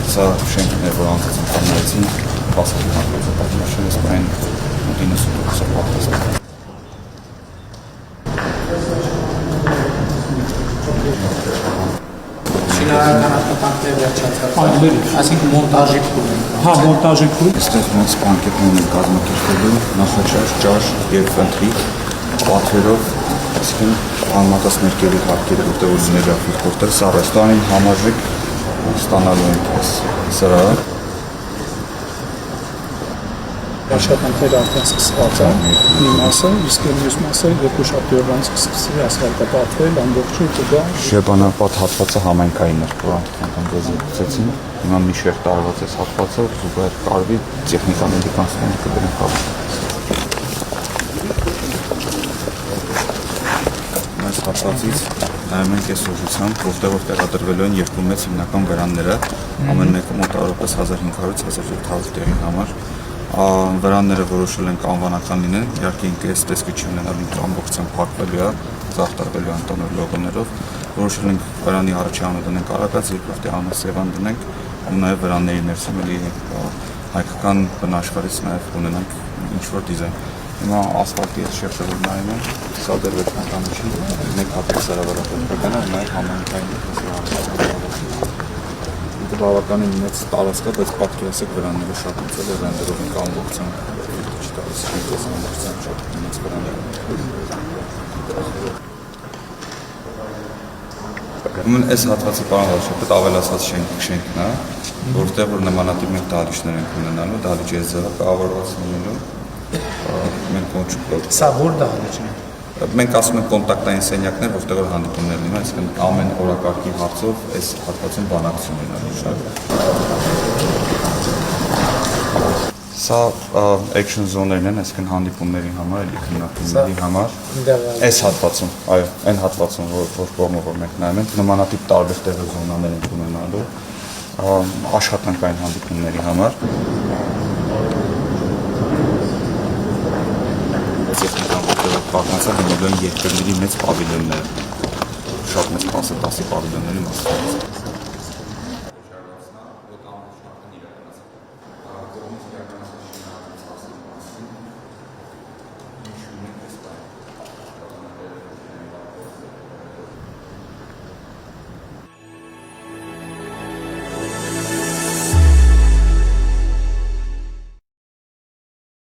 Սա շենքներ, որ անցած ընկալնայեցին, բասակի հանդիպը պատմաշեն, սպային 90% պատասխան։ Շինարարականատանքներ վերջացած, այսինքն մոնտաժի փուլ են։ Հա, մոնտաժի փուլ։ Այստեղ մենք բանկետներն են կազմակերպելու, նախաճաշ, ճաշ եւ ընթրիք, պատվերով, այսինքն անմատած ներկերի հարկերը, որտեղ որ ներգրավվի գործել, սա ռեստորանին համարժեք ստանալու ենք սրա։ Աշխատանքները արդեն սկսված են, մի մասը, իսկ մյուս մասը երկու շաբթի օրվանից կսկսվի ասֆալտապատվել, ամբողջը կգա։ Շեբանապատ հատվածը համայնքային էր, որ անդամ գծեցին, հիմա մի շերտ տարված է հատվածը, զուգահեռ կարվի տեխնիկաների կանցնենք կդրենք հավը։ Այս հատվածից նայում ենք այս ուղղությամբ, որտեղ որ տեղադրվելու են երկու մեծ հիմնական վրանները, ամեն մեկը մոտավորապես 1500-1700 տեղի համար։ Վրանները որոշել ենք անվանական լինեն, իհարկե ինքը այս տեսքը չի ունենալու, ինքը ամբողջությամբ փակվելու է, զարդարվելու է անտոնով լոգոներով, որոշել ենք վրանի առաջի անունը դնենք Արագած, երկրորդի անունը Սևան դնենք, ու նաև վրանների ներսում էլի հայկական բնաշխարհից նաև ունենանք ինչ-որ դիզայն։ Հիմա ասֆալտի այս շերտը որ նայում ենք, սա դեռ վերջնական չի, մեկ հատիկ սարավարապետական է, նաև համայնքային բավականին մեծ տարածք է, բայց պատկերացեք վրանները շատ մեծ է, վրաններով ենք ամբողջությամբ չի տալիս, ամբողջությամբ շատ մեծ վրաններ։ Ուրեմն այս հատվածը պարոն Վարչապետ ավելացած շենքն է, որտեղ որ նմանատիպ մենք դահլիճներ ենք ունենալու, դահլիճի այս ձևը կառավարված լինելու, մենք կոչում։ Սա որ դահլիճն է։ Մենք ասում ենք կոնտակտային սենյակներ, որտեղ որ հանդիպումներ լինում, այսինքն ամեն օրակարգի հարցով այս հատվածում բանակցություն լինելու շատ։ Սա action zone-ներն են, այսինքն հանդիպումների համար, էլի քննարկումների համար։ Այս հատվածում, այո, այն հատվածում, որ կողմը որ մենք նայում ենք, նմանատիպ տարբեր տեղի զոնաներ ենք ունենալու, աշխատանքային հանդիպումների համար։ Պատմացան լինելու են երկրների մեծ պավիլյոնները, շատ մեծ 10 պավիլյոնների մասը։